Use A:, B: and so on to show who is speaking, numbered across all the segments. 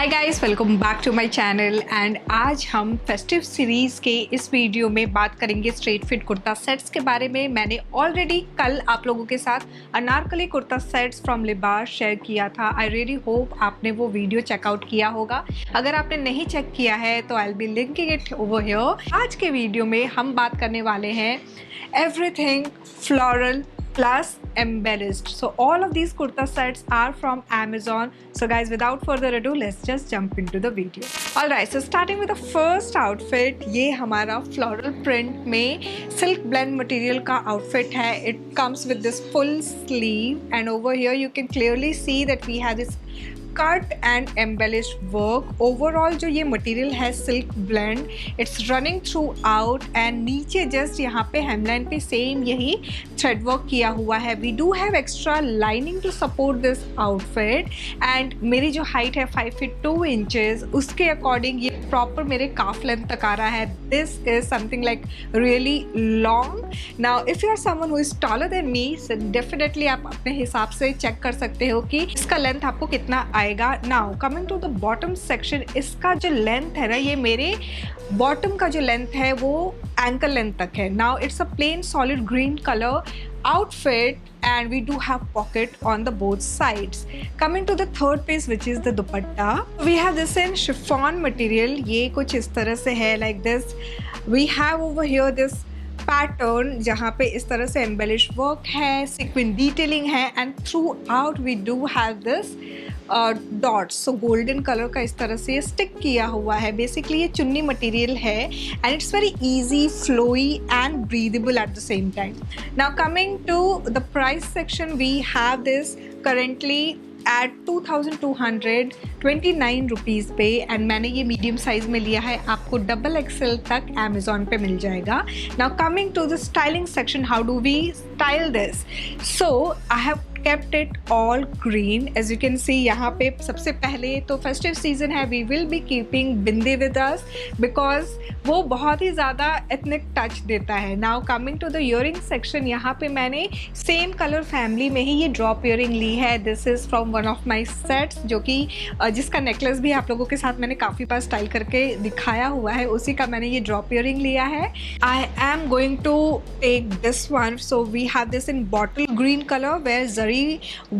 A: Hi guys, welcome back to my channel. And आज हम festive series के इस वीडियो में बात करेंगे स्ट्रेट फिट कुर्ता सेट्स के बारे में। मैंने ऑलरेडी कल आप लोगों के साथ अनारकली कुर्ता सेट्स फ्रॉम लिबास शेयर किया था। आई रियली होप आपने वो वीडियो चेकआउट किया होगा। अगर आपने नहीं चेक किया है तो I will be linking it over here. आज के वीडियो में हम बात करने वाले हैं everything floral plus embellished. So all of these kurta sets are from Amazon. So guys, without further ado, let's just jump into the video. Alright, so starting with the first outfit, ये हमारा floral print में silk blend material का outfit है. It comes with this full sleeve and over here you can clearly see that we have this cut and embellished work. Overall जो ये material है silk blend, it's running throughout and नीचे just यहाँ पे hemline पे same यही thread work किया हुआ है. We do have extra lining to support this outfit and मेरी जो height है 5 feet 2 inches, उसके according ये proper मेरे calf length तक आ रहा है. This is something like really long. Now if you are someone who is taller than me, so definitely आप अपने हिसाब से check कर सकते हो कि इसका length आपको कितना आएगा. Now coming to the bottom section, इसका जो लेंथ है ना, ये मेरे बॉटम का जो लेंथ है वो एंकल लेंथ तक है. Now it's a plane solid green colour outfit and we do have pocket on the both sides. Coming to the third piece which is the dupatta, we have this in chiffon material. ये कुछ इस तरह से है like this. We have over here this pattern जहाँ पे इस तरह से एम्बेलिश वर्क है, सीक्वेंस डिटेलिंग है and throughout we do have this dots. So golden colour का इस तरह से स्टिक किया हुआ है. बेसिकली ये चुन्नी मटेरियल है and it's very easy, flowy and breathable at the same time. Now coming to the price section, we have this currently at 2229 rupees पे एंड मैंने ये मीडियम साइज़ में लिया है. आपको डबल एक्सेल तक अमेजोन पे मिल जाएगा. Now coming to the styling section, how do we style this? So I have kept it all green. As you can see, यहाँ पे सबसे पहले तो festive season है, we will be keeping bindi with us because वो बहुत ही ज़्यादा ethnic touch देता है. Now coming to the earring section, यहाँ पे मैंने same color family में ही ये drop earring ली है. This is from one of my sets, जो कि जिसका necklace भी आप लोगों के साथ मैंने काफ़ी बार स्टाइल करके दिखाया हुआ है, उसी का मैंने ये drop earring लिया है. I am going to take this one. So we have this in bottle green color where zari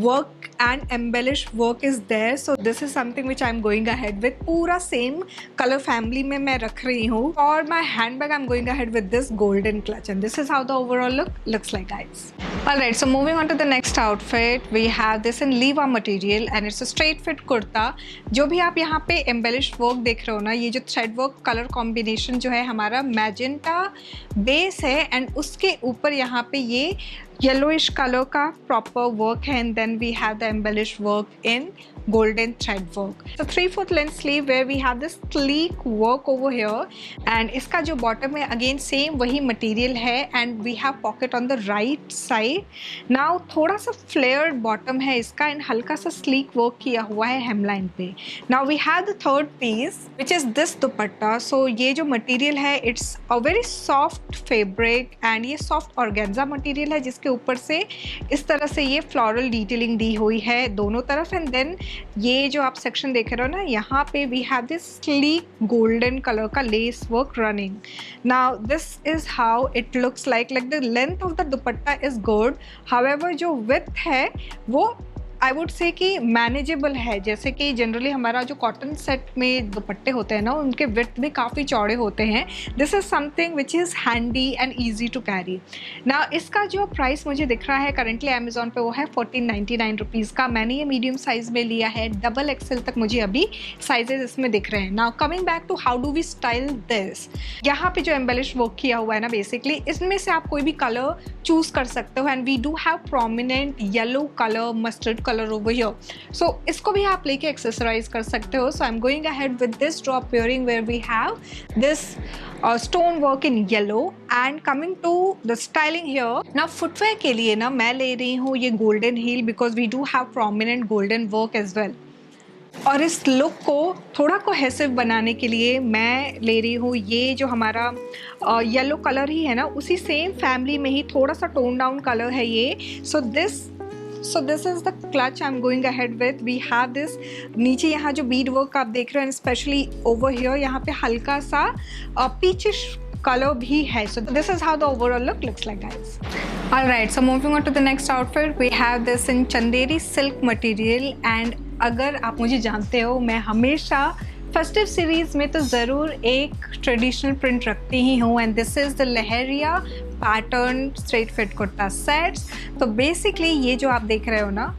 A: work and embellished work is there. So this is something which I'm going ahead with. पूरा same color family में मैं रख रही हूँ. और my handbag I'm going ahead with this golden clutch and this is how the overall look looks like, guys. Alright, so moving on to the next outfit, we have this in Liva material and it's a straight fit kurta. जो भी आप यहाँ पे embellished work देख रहे हो ना, ये जो thread work color combination जो है हमारा magenta base है and उसके ऊपर यहाँ पे ये yellowish color का proper work है and then we have the embellished work in golden thread work. So 3/4 length sleeve where we have this sleek work over here and इसका जो bottom है again same वही material है and we have pocket on the right side. Now थोड़ा सा flared bottom है इसका and हल्का सा sleek work किया हुआ है hemline पे. Now we have the third piece which is this dupatta. So ये जो material है it's a very soft fabric and ये soft organza material है जिसके ऊपर से इस तरह से ये floral detailing दी हुई है दोनों तरफ. एंड देन ये जो आप सेक्शन देख रहे हो ना, यहाँ पे we have this sleek golden colour का lace work running. Now this is how it looks like the length of the dupatta is good. However जो विड्थ है वो आई वुड से कि मैनेजेबल है. जैसे कि जनरली हमारा जो कॉटन सेट में दुपट्टे होते हैं ना, उनके विड्थ भी काफ़ी चौड़े होते हैं. This is something which is handy and easy to carry. ना इसका जो प्राइस मुझे दिख रहा है करेंटली अमेजोन पे वो है 1499 रुपीज़ का. मैंने ये मीडियम साइज़ में लिया है. डबल एक्सेल तक मुझे अभी साइजेस इसमें दिख रहे हैं. Now coming back to how do we style this, यहाँ पे जो एम्बेलिश वर्क किया हुआ है ना, बेसिकली इसमें से आप कोई भी कलर चूज़ कर सकते हो and we do have prominent yellow colour, mustard colour over here. So इसको भी आप लेके एक्सेसराइज कर सकते हो. So I'm going ahead with this drop earring where we have this stone work in yellow and coming to the styling here. Now footwear के लिए ना मैं ले रही हूँ ये golden heel because we do have prominent golden work as well. और इस लुक को थोड़ा कोहेसिव बनाने के लिए मैं ले रही हूँ ये जो हमारा येलो कलर ही है ना, उसी सेम फैमिली में ही थोड़ा सा टोन डाउन कलर है ये. So this So this is the clutch I'm going ahead with. We have this, नीचे यहाँ जो bead work आप देख रहे हैं, especially over here यहाँ पे हल्का सा peachish color भी है. So this is how the overall look looks like, guys. Alright, so moving on to the next outfit, we have this in Chanderi silk material. And अगर आप मुझे जानते हो, मैं हमेशा फेस्टिव सीरीज़ में तो ज़रूर एक ट्रेडिशनल प्रिंट रखती ही हूँ. And this is the leheriya pattern straight fit kurta sets. तो बेसिकली ये जो आप देख रहे हो ना,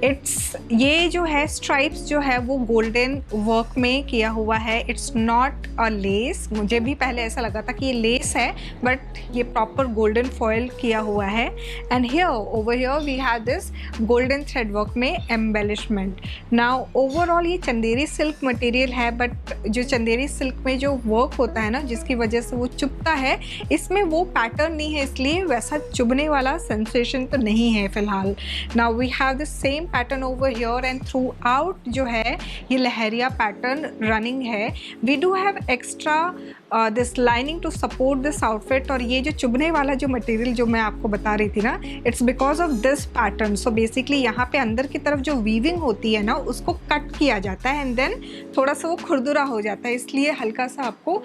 A: इट्स ये जो है स्ट्राइप्स जो है वो गोल्डन वर्क में किया हुआ है. It's not a less. मुझे भी पहले ऐसा लगा था कि ये लेस है, बट ये प्रॉपर गोल्डन फॉयल किया हुआ है. And here over here we have this golden thread work में एम्बेलिशमेंट. नाउ ओवरऑल ये चंदेरी सिल्क मटेरियल है, बट जो चंदेरी सिल्क में जो वर्क होता है ना, जिसकी वजह से वो चुभता है, इसमें वो पैटर्न नहीं है, इसलिए वैसा चुभने वाला सेंसेशन तो नहीं है फिलहाल. Now we have the same pattern over here and throughout जो है ये लहरिया पैटर्न रनिंग है. We do have extra this lining to support this outfit. और ये जो चुभने वाला जो मटेरियल जो मैं आपको बता रही थी ना, it's because of this pattern. So basically यहाँ पे अंदर की तरफ जो वीविंग होती है ना, उसको कट किया जाता है एंड देन थोड़ा सा वो खुरदुरा हो जाता है, इसलिए हल्का सा आपको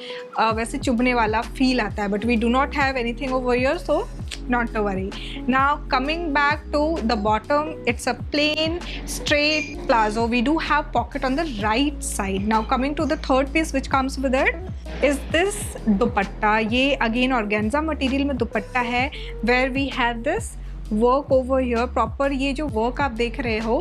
A: वैसे चुभने वाला फील आता है. But we do not have anything over here, so not to worry. Now coming back to the bottom, it's a plain straight palazzo. We do have pocket on the right side. Now coming to the third piece which comes with it is this dupatta. ये again organza material में दुपट्टा है, where we have this work over here. Proper ये जो work आप देख रहे हो,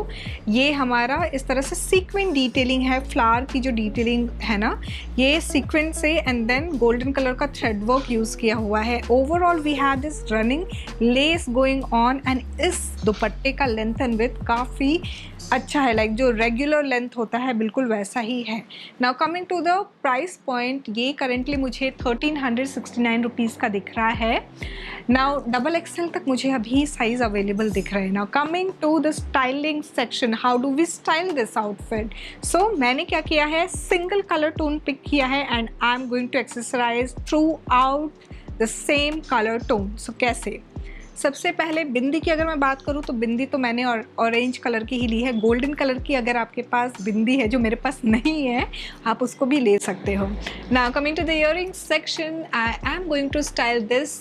A: ये हमारा इस तरह से सीक्वेंट डिटेलिंग है. फ्लावर की जो डिटेलिंग है ना, ये सीक्वेंट से एंड देन गोल्डन कलर का थ्रेड वर्क यूज़ किया हुआ है. Overall we have this running lace going on and इस दुपट्टे का लेंथ एंड विड्थ काफ़ी अच्छा है. लाइक जो रेगुलर लेंथ होता है बिल्कुल वैसा ही है. Now coming to the price point, ये करेंटली मुझे 1369 रुपीज़ का दिख रहा है. नाउ डबल एक्सएल तक मुझे अभी साइज अवेलेबल दिख रहे हैं. Now coming to the styling section, how do we style this outfit. So मैंने क्या किया है, सिंगल कलर टोन पिक किया है and I am going to accessorise throughout the same colour tone. So कैसे, सबसे पहले बिंदी की अगर मैं बात करूँ तो बिंदी तो मैंने ऑरेंज कलर की ही ली है. गोल्डन कलर की अगर आपके पास बिंदी है, जो मेरे पास नहीं है, आप उसको भी ले सकते हो. Now coming to the earring section, I am going to style this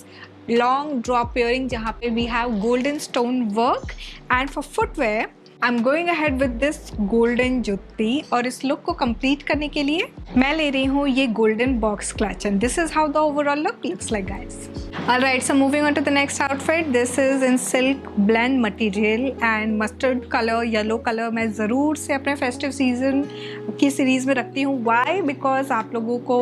A: long drop earring जहाँ पे we have golden stone work. And for footwear I am going ahead with this golden jutti. और इस लुक को complete करने के लिए मैं ले रही हूँ ये golden box clutch. And this is how the overall look looks like, guys. Alright, so moving on to the next outfit. This is in silk blend material and mustard color, yellow color. मैं ज़रूर से अपने festive season की series में रखती हूँ. Why? Because आप लोगों को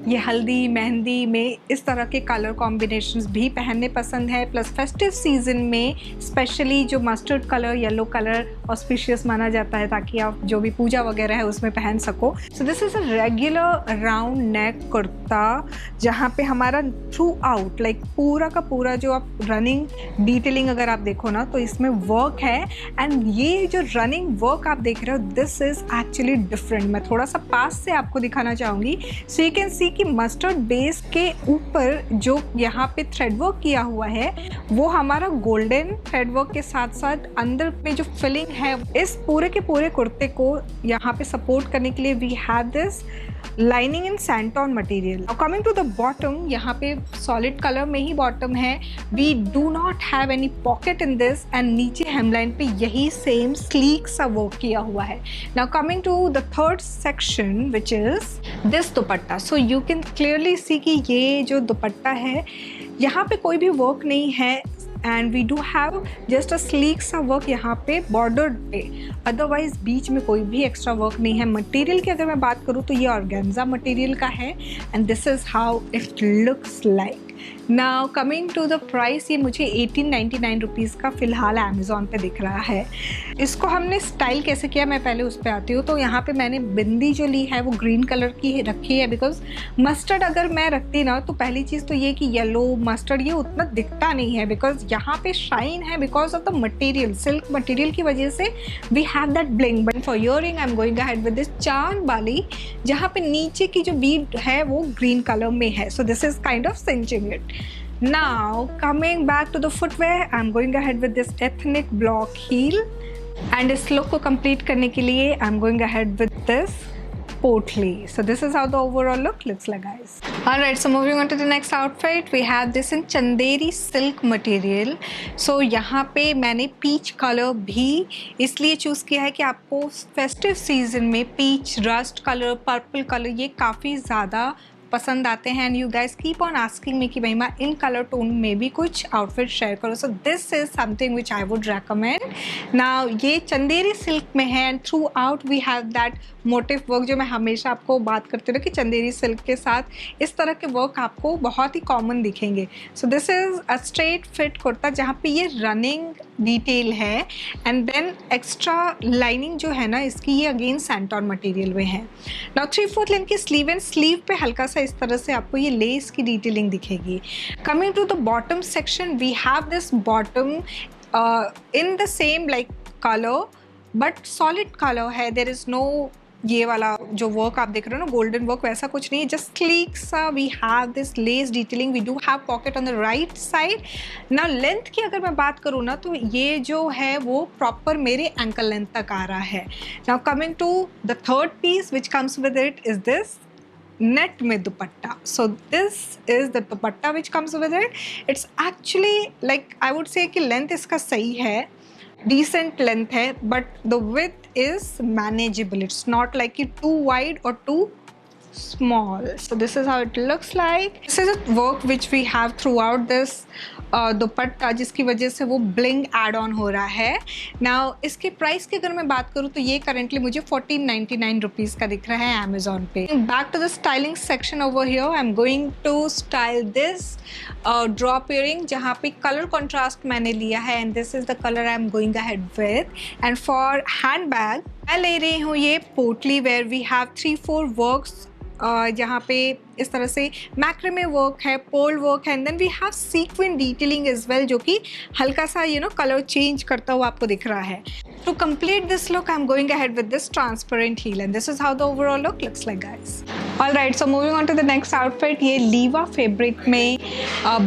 A: ये हल्दी मेहंदी में इस तरह के कलर कॉम्बिनेशंस भी पहनने पसंद है. प्लस फेस्टिव सीज़न में स्पेशली जो mustard colour, yellow colour auspicious माना जाता है, ताकि आप जो भी पूजा वगैरह है उसमें पहन सको. सो this is a regular round neck kurta जहाँ पे हमारा थ्रू आउट लाइक पूरा का पूरा जो आप रनिंग डिटेलिंग अगर आप देखो ना, तो इसमें वर्क है. एंड ये जो रनिंग वर्क आप देख रहे हो, दिस इज़ एक्चुअली डिफरेंट. मैं थोड़ा सा पास से आपको दिखाना चाहूँगी. सो यू कैन सी कि मस्टर्ड बेस के ऊपर जो यहाँ पे थ्रेड वर्क किया हुआ है, वो हमारा गोल्डन थ्रेड वर्क के साथ साथ अंदर पे जो फिलिंग है, इस पूरे के पूरे कुर्ते को यहाँ पे सपोर्ट करने के लिए we have this lining in satin material. Coming to the bottom, यहाँ पे सॉलिड कलर में ही बॉटम है. We do not have any pocket in this and नीचे हेमलाइन पे यही सेम स्लीक सा वर्क किया हुआ है. Now coming to the third section which is this dupatta. So you can clearly see कि ये जो दुपट्टा है, यहाँ पे कोई भी वर्क नहीं है and we do have just a sleek सा वर्क यहाँ पे बॉर्डर पे. अदरवाइज बीच में कोई भी एक्स्ट्रा वर्क नहीं है. मटेरियल की अगर मैं बात करूँ तो ये ऑर्गेन्जा मटेरियल का है and this is how it looks like. Now coming to the price, ये मुझे 1899 रुपीज़ का फ़िलहाल अमेज़ॉन पे दिख रहा है. इसको हमने स्टाइल कैसे किया, मैं पहले उस पर आती हूँ. तो यहाँ पे मैंने बिंदी जो ली है वो ग्रीन कलर की रखी है, बिकॉज मस्टर्ड अगर मैं रखती ना, तो पहली चीज़ तो ये कि येलो मस्टर्ड ये उतना दिखता नहीं है, बिकॉज यहाँ पे शाइन है because of the material. Silk material की वजह से we have that bling. But for earring I am going ahead with this चांद वाली, जहाँ पे नीचे की जो बीड है वो ग्रीन कलर में है. So this is kind of cinching it. Now coming back to the footwear, I'm going ahead with this ethnic block heel, and इस look को complete करने के लिए I'm going ahead with this portly. So this is how the overall look looks like, guys. Alright, so moving on to the next outfit, we have this in Chanderi silk material. So यहाँ पे मैंने peach color भी इसलिए choose किया है कि आपको festive season में peach, rust color, purple color ये काफ़ी ज़्यादा पसंद आते हैं, and you guys keep on asking me कि महिमा इन कलर टोन में भी कुछ आउटफिट शेयर करो. So this is something which I would recommend. Now ये चंदेरी सिल्क में है, and throughout we have that motif work जो मैं हमेशा आपको बात करती हूँ कि चंदेरी सिल्क के साथ इस तरह के वर्क आपको बहुत ही कॉमन दिखेंगे. सो this is a straight fit kurta जहाँ पे ये रनिंग डिटेल है, एंड देन एक्स्ट्रा लाइनिंग जो है ना इसकी ये अगेन सैंटॉन मटेरियल में है. नाउ 3/4 लेंथ की स्लीव, एंड स्लीव पे हल्का सा इस तरह से आपको ये लेस की डिटेलिंग दिखेगी. Coming to the bottom section, we have this bottom in the same like colour but solid colour है. देयर इज़ नो ये वाला जो वर्क आप देख रहे हो ना गोल्डन वर्क, वैसा कुछ नहीं है, जस्ट क्लीक सा. We have this lace detailing, we do have pocket on the right side. ना लेंथ की अगर मैं बात करूँ ना तो ये जो है वो प्रॉपर मेरे एंकल लेंथ तक आ रहा है. Now coming to the third piece which comes with it is this net में dupatta. So this is the dupatta which comes with it. It's actually like I would say कि लेंथ इसका सही है, decent length है, but the width is manageable. It's not like it too wide or too small. So this is how it looks like. This is a work which we have throughout this दुपट्टा, जिसकी वजह से वो bling add on हो रहा है. Now इसके price की अगर मैं बात करूँ तो ये करेंटली मुझे 1499 रुपीज़ का दिख रहा है अमेजोन पे. Back to the styling section over here, I am going to style this drop earring जहाँ पे कलर कॉन्ट्रास्ट मैंने लिया है, and this is the colour I am going ahead with. And for handbag मैं ले रही हूँ ये पोटली वेयर वी हैव 3/4 वर्क्स जहाँ पे इस तरह से मैक्रेमे वर्क है, पोल वर्क है, and then we have sequin detailing as well जो कि हल्का सा कलर चेंज करता हुआ आपको दिख रहा है. To complete this look I am going ahead with this transparent heel, and this is how the overall look looks like, guys. Alright, so moving on to the next outfit. ये Liva fabric में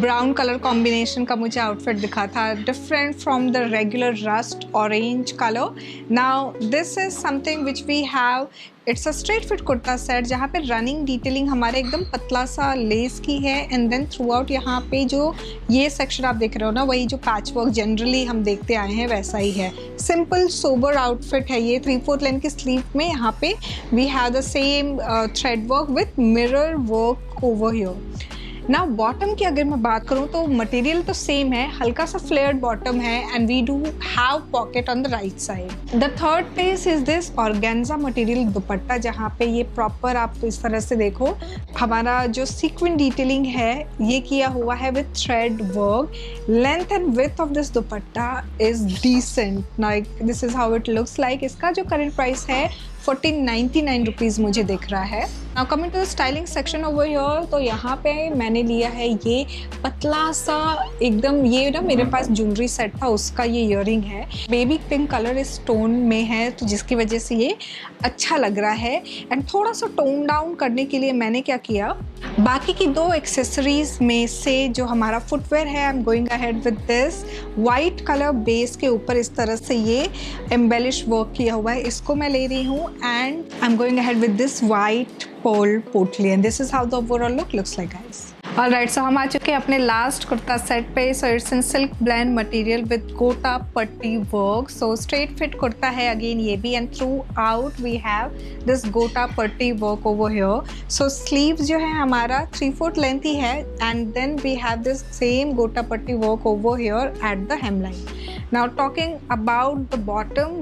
A: brown colour combination का मुझे outfit दिखा था, different from the regular rust orange colour. Now this is something which we have. It's a straight fit kurta set जहाँ पे running detailing हमारे एकदम पतला सा लेस की है, एंड देन थ्रू आउट यहाँ पे जो ये सेक्शन आप देख रहे हो ना वही जो पैच वर्क जनरली हम देखते आए हैं वैसा ही है. सिंपल सोबर आउटफिट है ये. 3/4 लेंथ की स्लीव में यहाँ पे we have the same thread work with mirror work over here. ना बॉटम की अगर मैं बात करूँ तो मटेरियल तो सेम है, हल्का सा फ्लेयर्ड बॉटम है, and we do have pocket on the right side. The third piece is this organza material dupatta जहाँ पे ये प्रॉपर आप इस तरह से देखो हमारा जो सीक्वेंट डिटेलिंग है ये किया हुआ है with thread work. Length and with of this dupatta is decent. Like this is how it looks like. इसका जो करंट प्राइस है 1499 रुपीज़ मुझे दिख रहा है. Now coming to the styling section over here, तो यहाँ पे मैंने लिया है ये पतला सा एकदम, ये ना मेरे पास ज्वेलरी सेट था उसका ये ईयरिंग है. बेबी पिंक कलर इस टोन में है तो जिसकी वजह से ये अच्छा लग रहा है. एंड थोड़ा सा टोन डाउन करने के लिए मैंने क्या किया, बाकी की दो एक्सेसरीज में से जो हमारा फुटवेयर है आई am going ahead with this white colour base के ऊपर इस तरह से ये एम्बेलिश वर्क किया हुआ है, इसको मैं ले रही हूँ. And I am going ahead with this white pearl potli, and this is how the overall look looks like, guys. Alright, so हम आ चुके हैं अपने लास्ट कुर्ता सेट पे. So it's in silk blend material with gota patti work. So straight fit kurta है again ये भी, and throughout we have this gota patti work over here. So sleeves जो है हमारा 3/4 लेंथ ही है, and then we have this same gota patti work over here at the hemline. Now talking about the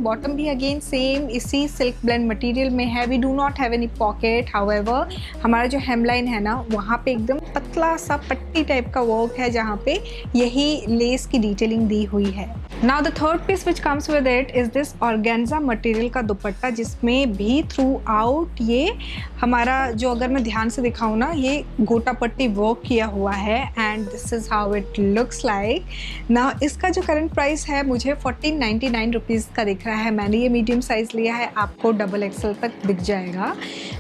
A: bottom भी again same इसी silk blend material में है. We do not have any pocket, however हमारा जो हेमलाइन है ना वहाँ पे एकदम पतला सा पट्टी टाइप का वर्क है जहाँ पे यही लेस की डिटेलिंग दी हुई है. Now the third piece which comes with it is this organza material का दुपट्टा जिसमें भी थ्रू आउट ये हमारा जो अगर मैं ध्यान से दिखाऊँ ना ये गोटा पट्टी वर्क किया हुआ है, and this is how it looks like. Now इसका जो करंट प्राइस है है मुझे 1499 रुपीज़ का दिख रहा है। मैंने ये मीडियम साइज़ लिया है, आपको डबल एक्सेल तक दिख जाएगा।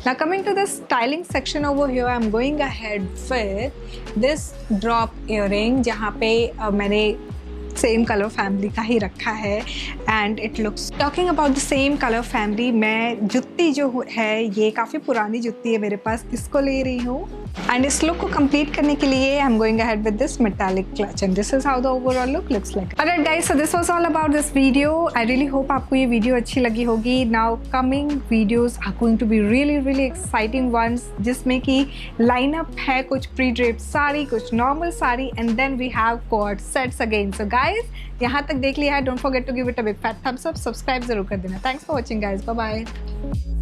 A: Now coming to the styling section over here, I am going ahead with this drop earring, जहाँ पे मैंने सेम कलर फैमिली का ही रखा है and it looks, talking about the same colour family, मैं जुत्ती जो है ये काफ़ी पुरानी जुत्ती है मेरे पास, इसको ले रही हूँ एंड इस लुक को कंप्लीट करने के लिए I am going ahead with this metallic clutch and this is how the overall look looks like. Alright guys, so this was all about this video. I really hope आपको ये video अच्छी लगी होगी। Now coming videos are going to be really exciting ones, जिसमें कि lineup है कुछ pre drape sari, कुछ normal sari and then we have co-ord sets again. So guys, यहाँ तक देख लिया है, don't forget to give it a big fat thumbs up, subscribe जरूर कर देना। Thanks for watching guys, bye bye.